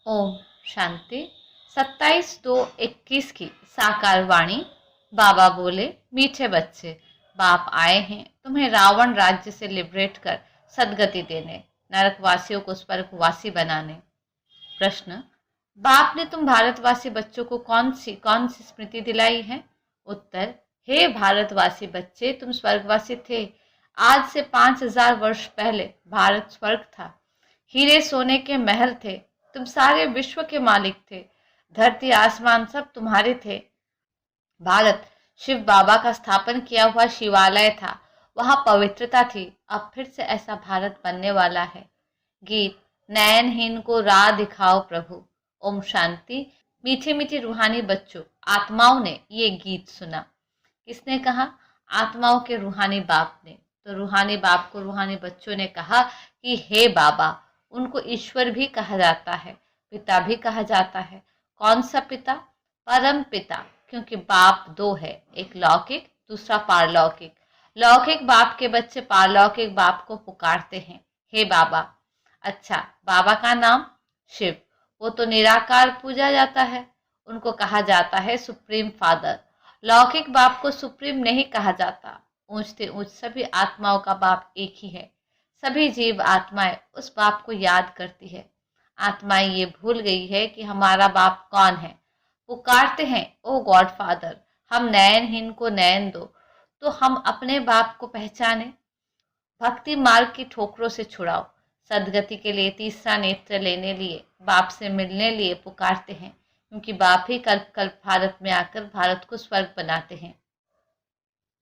ओम शांति। 27/2/21 की साकार वाणी। बाबा बोले, मीठे बच्चे, बाप आए हैं तुम्हें रावण राज्य से लिबरेट कर सदगति देने, नरकवासियों को स्वर्गवासी बनाने। प्रश्न, बाप ने तुम भारतवासी बच्चों को कौन सी स्मृति दिलाई है? उत्तर, हे भारतवासी बच्चे, तुम स्वर्गवासी थे। आज से 5000 वर्ष पहले भारत स्वर्ग था। हीरे सोने के महल थे। तुम सारे विश्व के मालिक थे। धरती आसमान सब तुम्हारे थे। भारत शिव बाबा का स्थापन किया हुआ शिवालय था। वहां पवित्रता थी। अब फिर से ऐसा भारत बनने वाला है। गीत, नयनहीन को राह दिखाओ प्रभु। ओम शांति। मीठे मीठे रूहानी बच्चों, आत्माओं ने ये गीत सुना। किसने कहा? आत्माओं के रूहानी बाप ने। तो रूहानी बाप को रूहानी बच्चों ने कहा कि हे बाबा। उनको ईश्वर भी कहा जाता है, पिता भी कहा जाता है। कौन सा पिता? परम पिता, क्योंकि बाप दो है, एक लौकिक, दूसरा पारलौकिक। लौकिक बाप के बच्चे पारलौकिक बाप को पुकारते हैं, हे बाबा। अच्छा, बाबा का नाम शिव। वो तो निराकार पूजा जाता है। उनको कहा जाता है सुप्रीम फादर। लौकिक बाप को सुप्रीम नहीं कहा जाता। ऊंचते ऊंच सभी आत्माओं का बाप एक ही है। सभी जीव आत्माएं उस बाप को याद करती है। आत्माएं ये भूल गई है कि हमारा बाप कौन है। पुकारते हैं, ओ गॉड फादर, हम नयनहीन को नयन दो, तो हम अपने बाप को पहचाने। भक्ति मार्ग की ठोकरों से छुड़ाओ। सदगति के लिए तीसरा नेत्र लेने लिए, बाप से मिलने लिए पुकारते हैं, क्योंकि बाप ही कल्प कल्प भारत में आकर भारत को स्वर्ग बनाते हैं।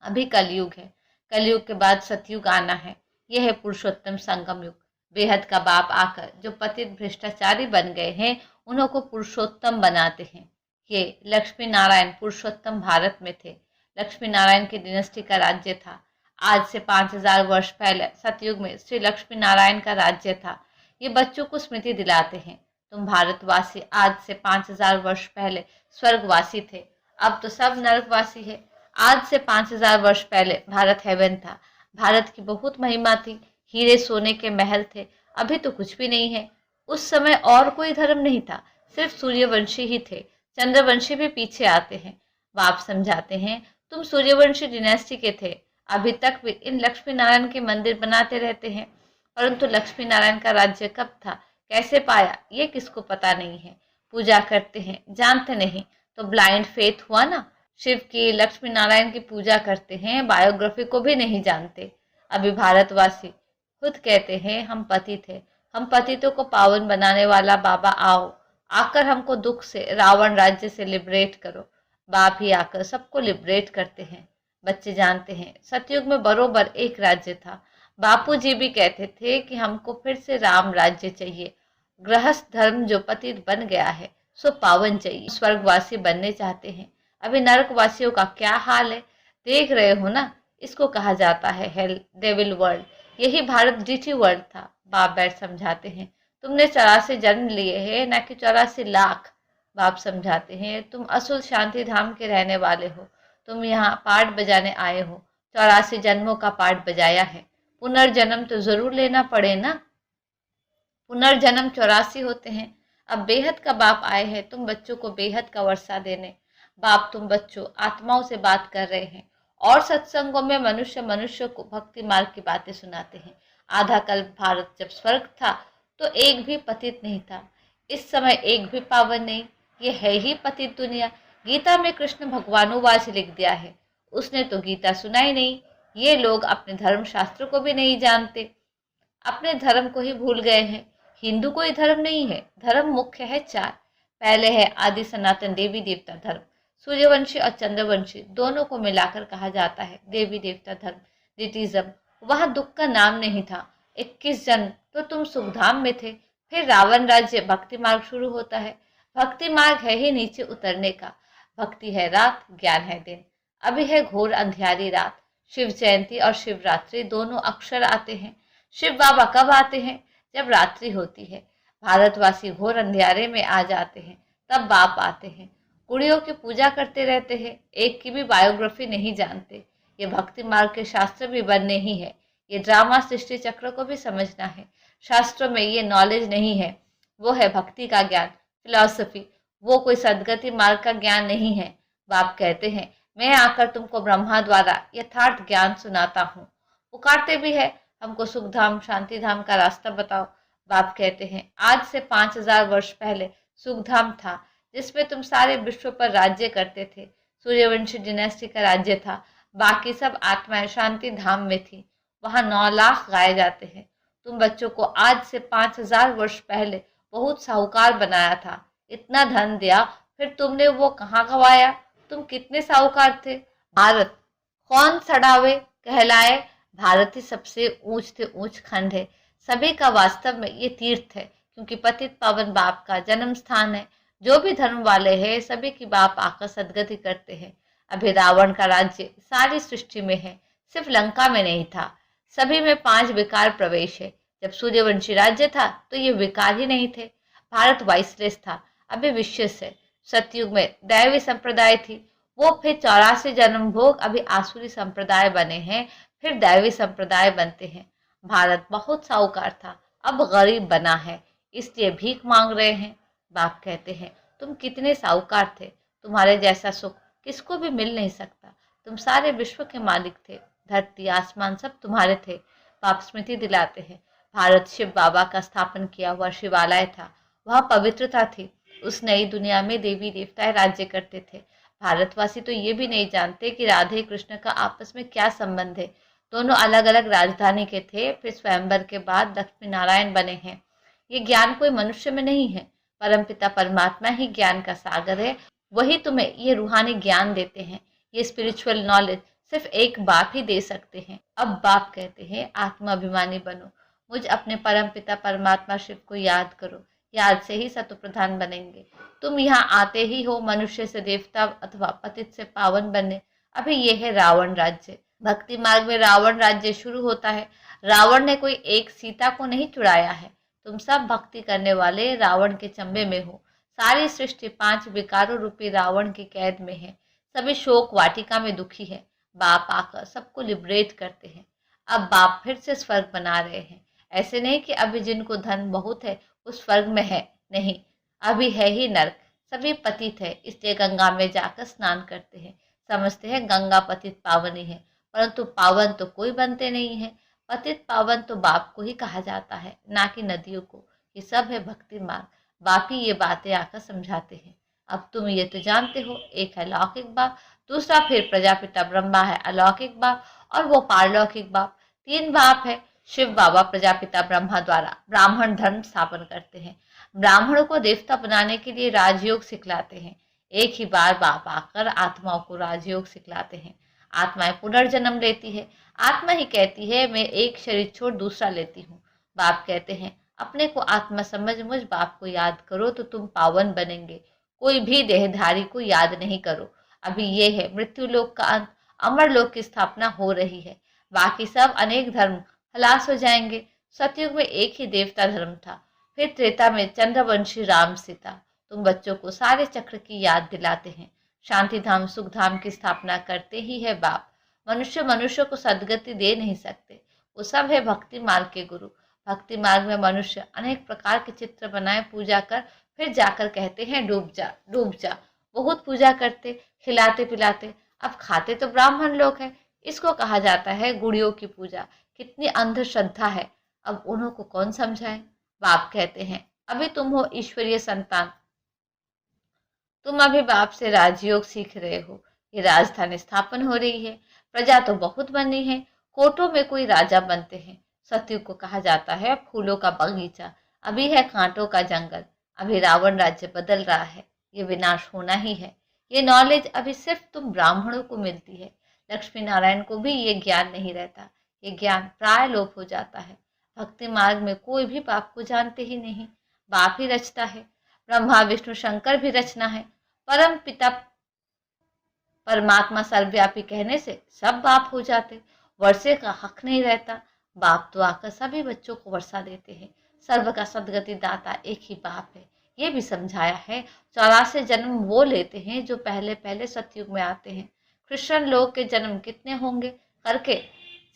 अभी कलयुग है। कलयुग के बाद सतयुग आना है। यह है पुरुषोत्तम संगम युग। बेहद का बाप आकर जो पतित भ्रष्टाचारी बन गए हैं, उन्हों को पुरुषोत्तम बनाते हैं। ये लक्ष्मी नारायण पुरुषोत्तम भारत में थे। लक्ष्मी नारायण की डिनेस्टी का राज्य था। आज से 5000 वर्ष पहले सतयुग में श्री लक्ष्मी नारायण का राज्य था। ये बच्चों को स्मृति दिलाते हैं, तुम भारतवासी आज से 5000 वर्ष पहले स्वर्गवासी थे। अब तो सब नरकवासी है। आज से 5000 वर्ष पहले भारत हेवन था। भारत की बहुत महिमा थी। हीरे सोने के महल थे। अभी तो कुछ भी नहीं है। उस समय और कोई धर्म नहीं था, सिर्फ सूर्यवंशी ही थे। चंद्रवंशी भी पीछे आते हैं। बाप समझाते हैं, तुम सूर्यवंशी डिनेस्टी के थे। अभी तक भी इन लक्ष्मी नारायण के मंदिर बनाते रहते हैं, परंतु लक्ष्मी नारायण का राज्य कब था, कैसे पाया, ये किसको पता नहीं है। पूजा करते हैं, जानते नहीं, तो ब्लाइंड फेथ हुआ ना। शिव की, लक्ष्मी नारायण की पूजा करते हैं, बायोग्राफी को भी नहीं जानते। अभी भारतवासी खुद कहते हैं, हम पति थे, हम पतितों को पावन बनाने वाला बाबा आओ, आकर हमको दुख से, रावण राज्य से लिबरेट करो। बाप ही आकर सबको लिबरेट करते हैं। बच्चे जानते हैं, सतयुग में बरोबर एक राज्य था। बापू जी भी कहते थे कि हमको फिर से राम राज्य चाहिए। गृहस्थ धर्म जो पतित बन गया है, सो पावन चाहिए। स्वर्गवासी बनने चाहते हैं। अभी नरकवासियों का क्या हाल है, देख रहे हो ना। इसको कहा जाता है हेल, डेविल वर्ल्ड। यही भारत डीटी वर्ल्ड था। बाप बैठ समझाते हैं, तुमने 84 जन्म लिए हैं, न कि 84 लाख। बाप समझाते हैं, तुम असुल शांति धाम के रहने वाले हो। तुम यहाँ पाठ बजाने आए हो। 84 जन्मों का पाठ बजाया है। पुनर्जन्म तो जरूर लेना पड़े ना। पुनर्जन्म 84 होते हैं। अब बेहद का बाप आए हैं तुम बच्चों को बेहद का वर्षा देने। बाप तुम बच्चों आत्माओं से बात कर रहे हैं, और सत्संगों में मनुष्य मनुष्य को भक्ति मार्ग की बातें सुनाते हैं। आधा कल्प भारत जब स्वर्ग था तो एक भी पतित नहीं था। इस समय एक भी पावन नहीं। ये है ही पतित दुनिया। गीता में कृष्ण भगवानुवाच लिख दिया है। उसने तो गीता सुनाई नहीं। ये लोग अपने धर्म शास्त्र को भी नहीं जानते, अपने धर्म को ही भूल गए हैं। हिंदू कोई धर्म नहीं है। धर्म मुख्य है चार। पहले है आदि सनातन देवी देवता धर्म। सूर्यवंशी और चंद्रवंशी दोनों को मिलाकर कहा जाता है देवी देवता धर्म, डिटिज्म। वहां दुख का नाम नहीं था। 21 जन्म तो तुम सुखधाम में थे। फिर रावण राज्य, भक्ति मार्ग शुरू होता है। भक्ति मार्ग है ही नीचे उतरने का। भक्ति है रात, ज्ञान है दिन। अभी है घोर अंधियारी रात। शिव जयंती और शिवरात्रि दोनों अक्षर आते हैं। शिव बाबा कब आते हैं? जब रात्रि होती है। भारतवासी घोर अंधियारे में आ जाते हैं, तब बाप आते हैं। कुड़ियों की पूजा करते रहते हैं, एक की भी बायोग्राफी नहीं जानते। ये भक्ति मार्ग के शास्त्र भी बनने ही है। ये ड्रामा सृष्टि चक्र को भी समझना है। शास्त्रों में ये नॉलेज नहीं है। वो है भक्ति का ज्ञान, फिलॉसफी। वो कोई सदगति मार्ग का ज्ञान नहीं है। बाप कहते हैं, मैं आकर तुमको ब्रह्मा द्वारा यथार्थ ज्ञान सुनाता हूँ। पुकारते भी है, हमको सुखधाम शांति धाम का रास्ता बताओ। बाप कहते हैं, आज से 5000 वर्ष पहले सुखधाम था, जिसमें तुम सारे विश्व पर राज्य करते थे। सूर्यवंशी डिनेस्टी का राज्य था। बाकी सब आत्माएं शांति धाम में थी। वहां 9 लाख गाए जाते हैं। तुम बच्चों को आज से 5000 वर्ष पहले बहुत साहूकार बनाया था, इतना धन दिया, फिर तुमने वो कहाँ गवाया? तुम कितने साहूकार थे? भारत कौन सड़ावे कहलाए? भारत ही सबसे ऊंच से ऊंच खंड है। सभी का वास्तव में ये तीर्थ है, क्योंकि पतित पावन बाप का जन्म स्थान है। जो भी धर्म वाले हैं सभी की बाप आकर सदगति करते हैं। अभी रावण का राज्य सारी सृष्टि में है, सिर्फ लंका में नहीं था। सभी में 5 विकार प्रवेश है। जब सूर्यवंशी राज्य था तो ये विकार ही नहीं थे। भारत वाइसलेस था, अभी विश्वस है। सतयुग में दैवी संप्रदाय थी, वो फिर 84 जन्म भोग अभी आसुरी संप्रदाय बने हैं, फिर दैवी संप्रदाय बनते हैं। भारत बहुत साहूकार था, अब गरीब बना है, इसलिए भीख मांग रहे हैं। बाप कहते हैं, तुम कितने साहूकार थे, तुम्हारे जैसा सुख किसको भी मिल नहीं सकता। तुम सारे विश्व के मालिक थे, धरती आसमान सब तुम्हारे थे। बाप स्मृति दिलाते हैं, भारत शिव बाबा का स्थापन किया हुआ शिवालय था, वह पवित्रता थी। उस नई दुनिया में देवी देवताएं राज्य करते थे। भारतवासी तो ये भी नहीं जानते कि राधे कृष्ण का आपस में क्या संबंध है। दोनों अलग अलग राजधानी के थे, फिर स्वयंवर के बाद लक्ष्मी नारायण बने हैं। ये ज्ञान कोई मनुष्य में नहीं है, परमपिता परमात्मा ही ज्ञान का सागर है। वही तुम्हें ये रूहानी ज्ञान देते हैं। ये स्पिरिचुअल नॉलेज सिर्फ एक बाप ही दे सकते हैं। अब बाप कहते हैं, आत्माभिमानी बनो, मुझ अपने परमपिता परमात्मा शिव को याद करो। याद से ही सत्व प्रधान बनेंगे। तुम यहाँ आते ही हो मनुष्य से देवता अथवा पतित से पावन बनने। अभी ये है रावण राज्य। भक्ति मार्ग में रावण राज्य शुरू होता है। रावण ने कोई एक सीता को नहीं चुराया है। तुम सब भक्ति करने वाले रावण के चंबे में हो। सारी सृष्टि 5 विकारों रूपी रावण की कैद में है। सभी शोक वाटिका में दुखी है। बाप आकर सबको लिबरेट करते हैं। अब बाप फिर से स्वर्ग बना रहे हैं। ऐसे नहीं कि अभी जिनको धन बहुत है उस स्वर्ग में है, नहीं, अभी है ही नर्क। सभी पतित है, इसलिए गंगा में जाकर स्नान करते हैं। समझते हैं गंगा पतित पावनी है, परंतु पावन तो कोई बनते नहीं है। पतित पावन तो बाप को ही कहा जाता है, ना कि नदियों को। ये सब है भक्ति मार्ग। बाप ही ये बातें आकर समझाते हैं। अब तुम ये तो जानते हो, एक है लौकिक बाप, दूसरा फिर प्रजापिता ब्रह्मा है अलौकिक बाप, और वो पारलौकिक बाप। 3 बाप है। शिव बाबा प्रजापिता ब्रह्मा द्वारा ब्राह्मण धर्म स्थापन करते हैं। ब्राह्मणों को देवता बनाने के लिए राजयोग सिखलाते हैं। एक ही बार बाप आकर आत्माओं को राजयोग सिखलाते हैं। आत्माएं पुनर्जन्म लेती है। आत्मा ही कहती है, मैं एक शरीर छोड़ दूसरा लेती हूँ। बाप कहते हैं, अपने को आत्मा समझ मुझ बाप को याद करो तो तुम पावन बनेंगे। कोई भी देहधारी को याद नहीं करो। अभी ये है मृत्यु लोक का अंत, अमर लोक की स्थापना हो रही है। बाकी सब अनेक धर्म खलास हो जाएंगे। सतयुग में एक ही देवता धर्म था, फिर त्रेता में चंद्रवंशी राम सीता। तुम बच्चों को सारे चक्र की याद दिलाते हैं। शांति धाम सुख धाम की स्थापना करते ही है बाप। मनुष्य को सदगति दे नहीं सकते। वो सब है भक्ति मार्ग के गुरु। भक्ति मार्ग में मनुष्य अनेक प्रकार के चित्र बनाए पूजा कर फिर जाकर कहते हैं डूब जा डूब जा। बहुत पूजा करते, खिलाते पिलाते, अब खाते तो ब्राह्मण लोग हैं। इसको कहा जाता है गुड़ियों की पूजा। कितनी अंधश्रद्धा है, अब उन्हों को कौन समझाए। बाप कहते हैं, अभी तुम हो ईश्वरीय संतान, तुम अभी बाप से राजयोग सीख रहे हो। ये राजधानी स्थापन हो रही है। प्रजा तो बहुत बनी है, कोटों में कोई राजा बनते हैं। सतयुग को कहा जाता है फूलों का बगीचा, अभी है कांटों का जंगल। अभी रावण राज्य बदल रहा है, ये विनाश होना ही है। ये नॉलेज अभी सिर्फ तुम ब्राह्मणों को मिलती है। लक्ष्मी नारायण को भी ये ज्ञान नहीं रहता। ये ज्ञान प्राय लोप हो जाता है। भक्ति मार्ग में कोई भी बाप को जानते ही नहीं। बाप ही रचता है। ब्रह्मा विष्णु शंकर भी रचना है। परम पिता परमात्मा सर्वव्यापी कहने से सब बाप हो जाते। वर्षे का हक नहीं रहता। बाप तो आकर सभी बच्चों को वर्षा देते हैं। सर्व का सदगति दाता एक ही बाप है, ये भी समझाया है। 84 जन्म वो लेते हैं जो पहले पहले सतयुग में आते हैं। कृष्ण लोग के जन्म कितने होंगे करके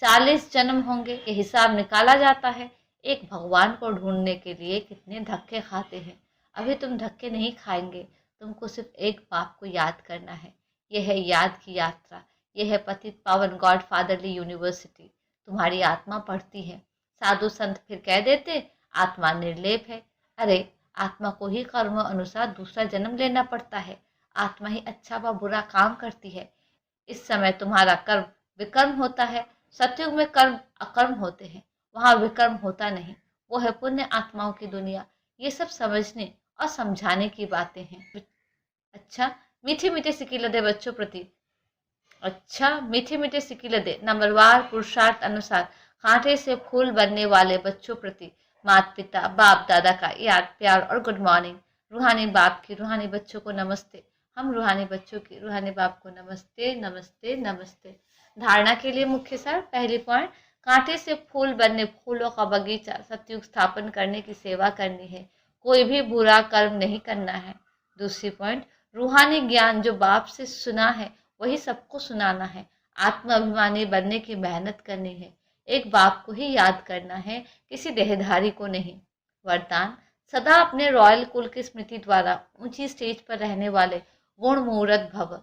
40 जन्म होंगे, ये हिसाब निकाला जाता है। एक भगवान को ढूंढने के लिए कितने धक्के खाते हैं। अभी तुम धक्के नहीं खाएंगे, तुमको सिर्फ एक बाप को याद करना है। यह है याद की यात्रा, यह है पतित पावन गॉड फादरली यूनिवर्सिटी। तुम्हारी आत्मा पढ़ती है। साधु संत फिर कह देते आत्मा निर्लेप है। अरे, आत्मा को ही कर्म अनुसार दूसरा जन्म लेना पड़ता है। आत्मा ही अच्छा व बुरा काम करती है। इस समय तुम्हारा कर्म विकर्म होता है। सतयुग में कर्म अकर्म होते हैं, वहां विकर्म होता नहीं। वो है पुण्य आत्माओं की दुनिया। ये सब समझने और समझाने की बातें हैं। अच्छा, मीठे मीठे सिकिलदे बच्चों प्रति। अच्छा, मीठे मीठे सिकिलदे नंबरवार पुरुषार्थ अनुसार कांटे से फूल बनने वाले बच्चों प्रति माता पिता बाप दादा का याद प्यार और गुड मॉर्निंग। रूहानी बाप की रूहानी बच्चों को नमस्ते। हम रूहानी बच्चों की रूहानी बाप को नमस्ते नमस्ते नमस्ते। धारणा के लिए मुख्य सार। पहली पॉइंट, कांटे से फूल बनने, फूलों का बगीचा सतयुग स्थापन करने की सेवा करनी है। कोई भी बुरा कर्म नहीं करना है। दूसरी पॉइंट, रूहानी ज्ञान जो बाप से सुना है वही सबको सुनाना है। आत्म अभिमानी बनने की मेहनत करनी है। एक बाप को ही याद करना है, किसी देहधारी को नहीं। वरदान, सदा अपने रॉयल कुल की स्मृति द्वारा ऊंची स्टेज पर रहने वाले गुण मुहूर्त भव।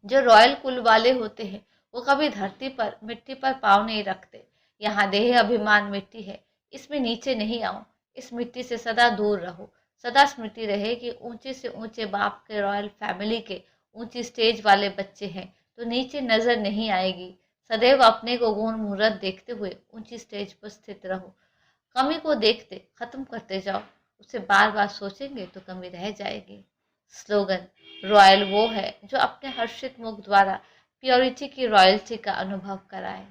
जो रॉयल कुल वाले होते हैं वो कभी धरती पर मिट्टी पर पाँव नहीं रखते। यहाँ देह अभिमान मिट्टी है, इसमें नीचे नहीं आओ। इस मिट्टी से सदा दूर रहो। सदा स्मृति रहे कि ऊंचे से ऊंचे बाप के रॉयल फैमिली के ऊंची स्टेज वाले बच्चे हैं तो नीचे नजर नहीं आएगी। सदैव अपने को गुण मुहूर्त देखते हुए ऊंची स्टेज पर स्थित रहो। कमी को देखते खत्म करते जाओ। उसे बार बार सोचेंगे तो कमी रह जाएगी। स्लोगन, रॉयल वो है जो अपने हर्षित मुख द्वारा प्योरिटी की रॉयल्टी का अनुभव कराए।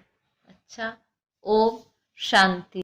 अच्छा, ओम शांति।